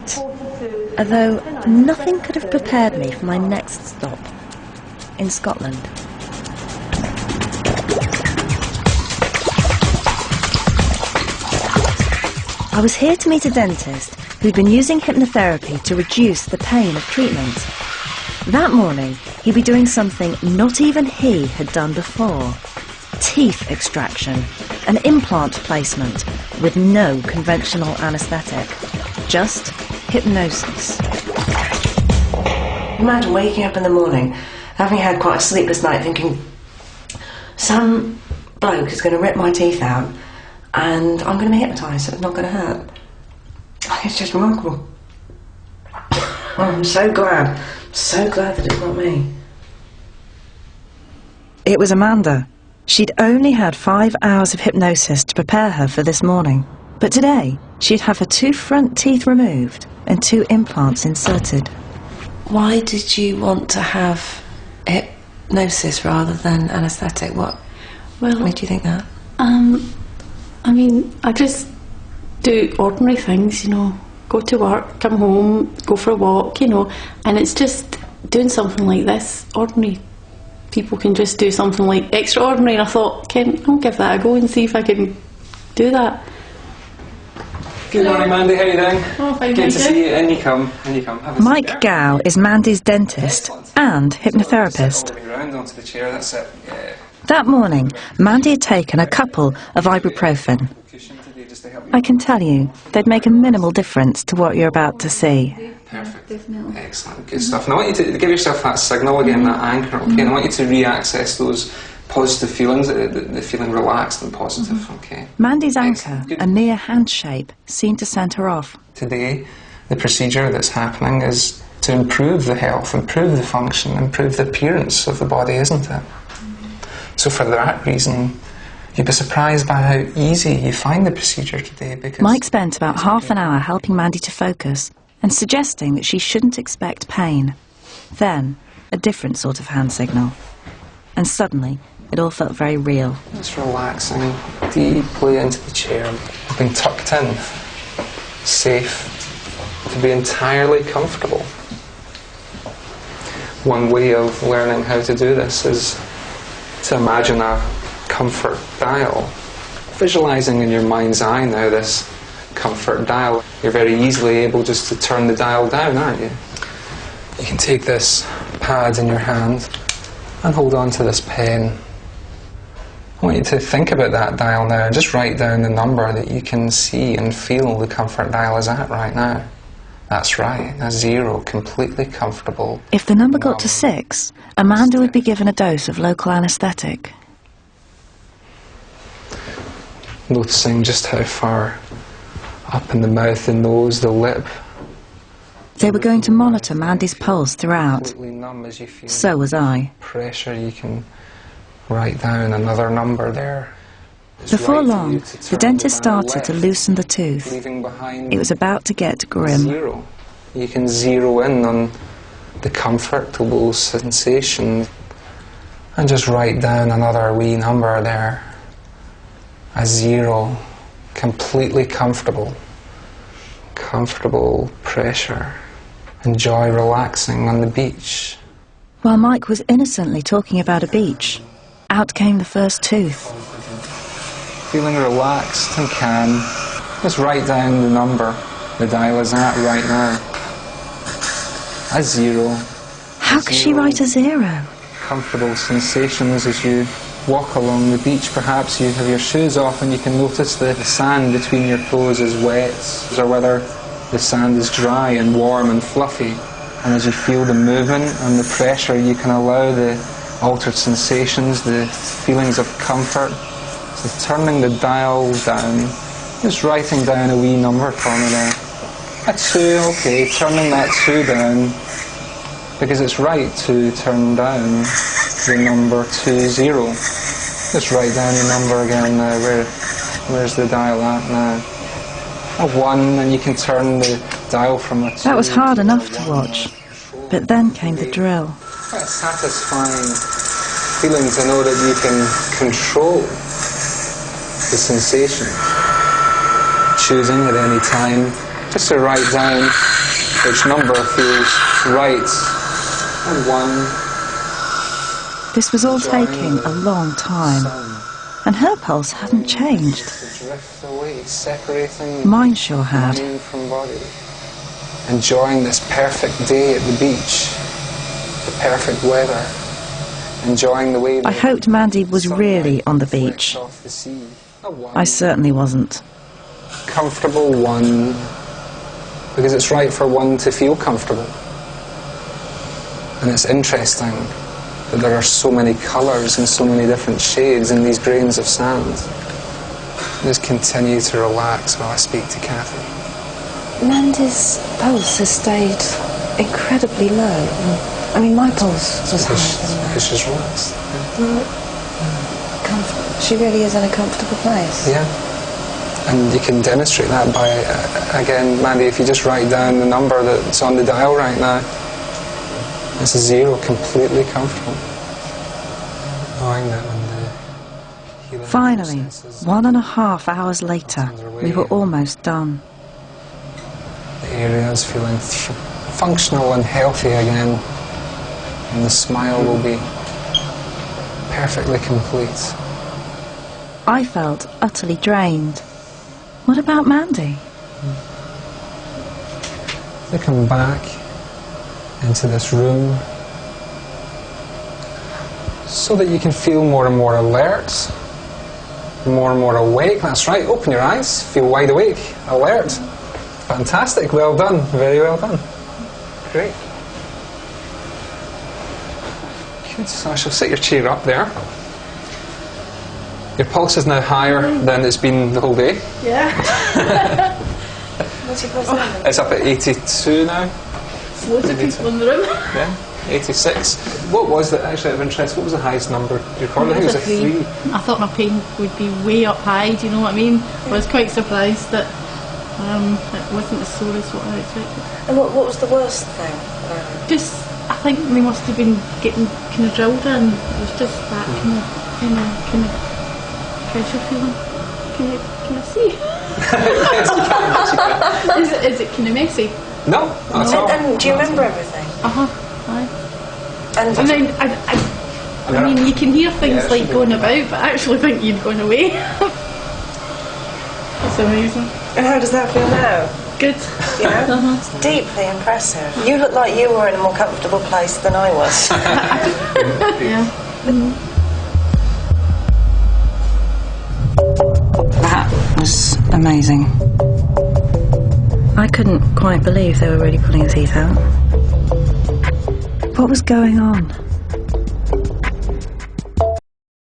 night, although nothing could have prepared me for my next stop in Scotland. I was here to meet a dentist who'd been using hypnotherapy to reduce the pain of treatment. That morning, he'd be doing something not even he had done before. Teeth extraction, an implant placement with no conventional anaesthetic, just hypnosis. Imagine waking up in the morning, having had quite a sleepless night, thinking some bloke is going to rip my teeth out and I'm going to be hypnotised, so it's not going to hurt. It's just remarkable. I'm so glad that it's not me. It was Amanda. She'd only had 5 hours of hypnosis to prepare her for this morning. But today, she'd have her 2 front teeth removed and 2 implants inserted. Why did you want to have hypnosis rather than anaesthetic? What made you think that? I mean, I just do ordinary things, you know, go to work, come home, go for a walk, you know, and it's just doing something like this. Ordinary people can just do something like extraordinary, and I thought, I'll give that a go and see if I can do that. Good morning, Mandy. How are you doing? Oh, fine, good to see you. In you come. Have a Mike Gow is Mandy's dentist and hypnotherapist. Round onto the chair. That's it. Yeah. That morning, Mandy had taken a couple of ibuprofen. I can tell you, they'd make a minimal difference to what you're about to see. Perfect. Definitely. Excellent. Good stuff. And I want you to give yourself that signal again, that anchor, okay? And I want you to re-access those positive feelings, the feeling relaxed and positive, okay? Mandy's anchor, a mere hand shape, seemed to send her off. Today, the procedure that's happening is to improve the health, improve the function, improve the appearance of the body, isn't it? So for that reason, you'd be surprised by how easy you find the procedure today, because... Mike spent about half an hour helping Mandy to focus and suggesting that she shouldn't expect pain. Then, a different sort of hand signal. And suddenly, it all felt very real. Just relaxing deeply into the chair, being tucked in, safe, to be entirely comfortable. One way of learning how to do this is to imagine a comfort dial. Visualising in your mind's eye now this comfort dial. You're very easily able just to turn the dial down, aren't you? You can take this pad in your hand and hold on to this pen. I want you to think about that dial now and just write down the number that you can see and feel the comfort dial is at right now. That's right, a 0, completely comfortable. If the number got to 6, Amanda would be given a dose of local anaesthetic. Noticing just how far up in the mouth, the nose, the lip. They were going to monitor Mandy's pulse throughout. So was I. Pressure, you can write down another number there. Before long, the dentist started to loosen the tooth. It was about to get grim. 0. You can zero in on the comfortable sensation and just write down another wee number there. A 0. Completely comfortable. Comfortable pressure. Enjoy relaxing on the beach. While Mike was innocently talking about a beach, out came the first tooth. Feeling relaxed and calm, just write down the number the dial is at right now. A 0. How could she write a 0? Comfortable sensations as you walk along the beach. Perhaps you have your shoes off and you can notice the sand between your toes is wet, or whether the sand is dry and warm and fluffy. And as you feel the movement and the pressure, you can allow the altered sensations, the feelings of comfort. So turning the dial down, just writing down a wee number for me there. A 2, okay, turning that 2 down, because it's right to turn down the number 20. Just write down the number again now. Where's the dial at now? A 1, and you can turn the dial from a 2. That was hard enough to watch, but then came the drill. Quite a satisfying feeling to know that you can control the sensation, choosing at any time just to write down which number feels right. And 1. This was all taking a long time, and her pulse hadn't changed. Drift away, separating Mine sure had. mind from body. Enjoying this perfect day at the beach, the perfect weather. Enjoying the way I hoped Mandy was really on the beach. off the sea. A 1. I certainly wasn't. Comfortable 1, because it's right for 1 to feel comfortable. And it's interesting that there are so many colours and so many different shades in these grains of sand. Just continue to relax while I speak to Kathy. Mandy's pulse has stayed incredibly low. I mean, my pulse was higher than that. Because she's relaxed. She really is in a comfortable place. Yeah. And you can demonstrate that by, again, Mandy, if you just write down the number that's on the dial right now. It's a 0, completely comfortable. Knowing that when the healing Finally, process is 1.5 hours later, we were almost done. the area is feeling functional and healthy again, and the smile will be perfectly complete. I felt utterly drained. What about Mandy? They come back into this room so that you can feel more and more alert, more and more awake. That's right, open your eyes, feel wide awake, alert. Fantastic, well done, very well done. Great. Good, so I shall set your chair up there. Your pulse is now higher than it's been the whole day. Yeah. What's your pulse now? It's up at 82 now. Loads of people in the room. Yeah, 86. What was the, actually out of interest, what was the highest number you recorded? I think it was a 3. I thought my pain would be way up high, do you know what I mean? I was quite surprised that it wasn't as sore as what I expected. And what was the worst thing? Just, I think they must have been getting kind of drilled in. It was just that kind of pressure feeling. Can I see? Yes, you can. Is it kind of messy? No, not at all. And do you remember everything? Aye. And I mean, I mean, you can hear things Yeah, like going about, but I actually think you'd gone away. It's amazing. And how does that feel now? Good. Yeah? It's deeply impressive. You look like you were in a more comfortable place than I was. Yeah. That was amazing. I couldn't quite believe they were really pulling her teeth out. What was going on?